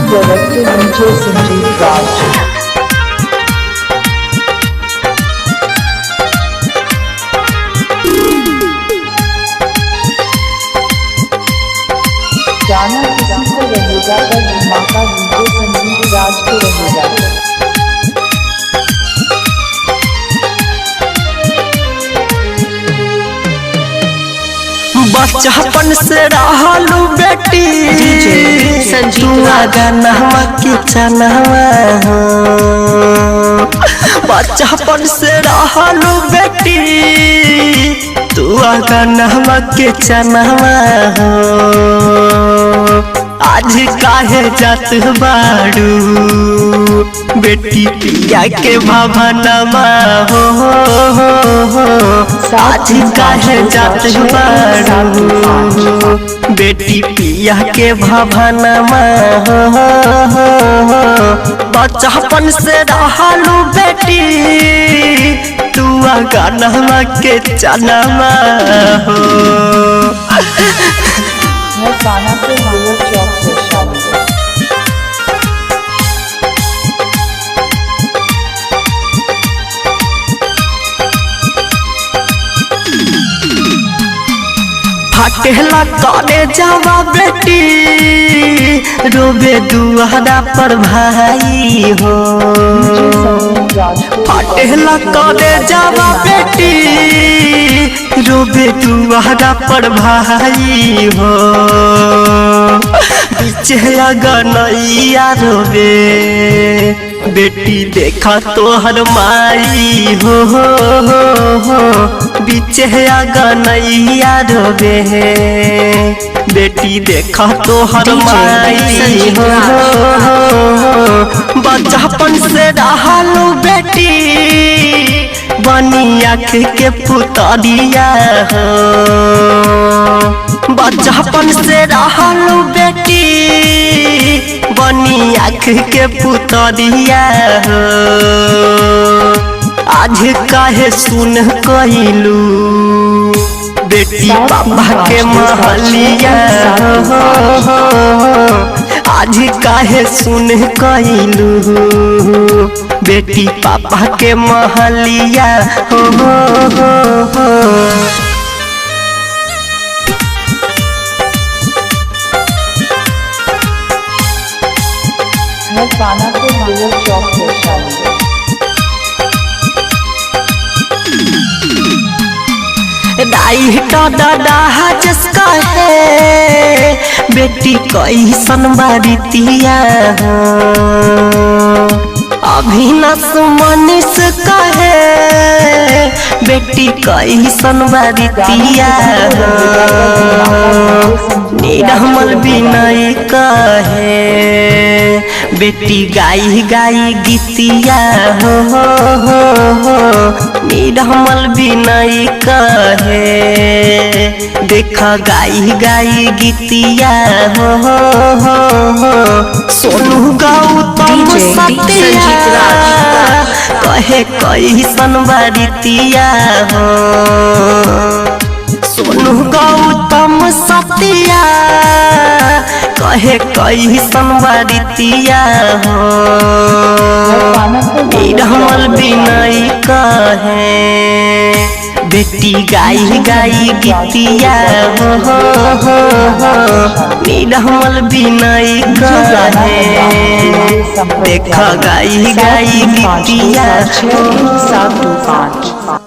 Director DJ Sanjeev Raj. गाना किसी को रहेगा पर धमाका डीजे संजीव राज को रहेगा। बचपन से रहलू बेटी संजीव गाना के चनवा बचपन से रहलू बेटी तू गाना के चनवा आज काहे जात बाड़ू बेटी पिया के भवनमा हो आज काहे जात बाड़ू बेटी पिया के भवनमा हो बचपन से रहलू बेटी तू गाना के चनमा हो। मैं गाना के मानो चौक से शामिल फटेला करे जावा बेटी रोबे दुआरा पर भाई हो फटेला करे जावा बेटी रोबे दुआरा पर भाई हो पीछे गनैया रोबे बेटी देखा तोहर माई हो बीचे गनैया रोबे बेटी देखा तोहर माई हो बचपन से रहलू बेटी बनी आँख के पुतरिया हो बचपन से रहलू बेटी बनी आँख के पुतरिया हो आज काहे सुन कइलू बेटी पापा के महलिया हो आज काहे सुन कइलू बेटी पापा के महलिया हो मैं गाना के मानो चौक से शामिल दादा जिसका है बेटी कैसन बारितिया हो अभिनस मनीष कहे बेटी कैसन बारितिया हो निरमल विनय कहे बेटी गाई गाई गीतिया हो निरमल विनय कहे देखा गाई गाई गीतिया हो सोनू गौतम सत्या कहे कैसन बारितिया हो सोनू गौतम सत्या कहे कैसन बारितिया हो निरमल विनय कहे बेटी गाई गाई गीतिया हो निरमल विनय कहे देखा गाई गाई गीतिया हो।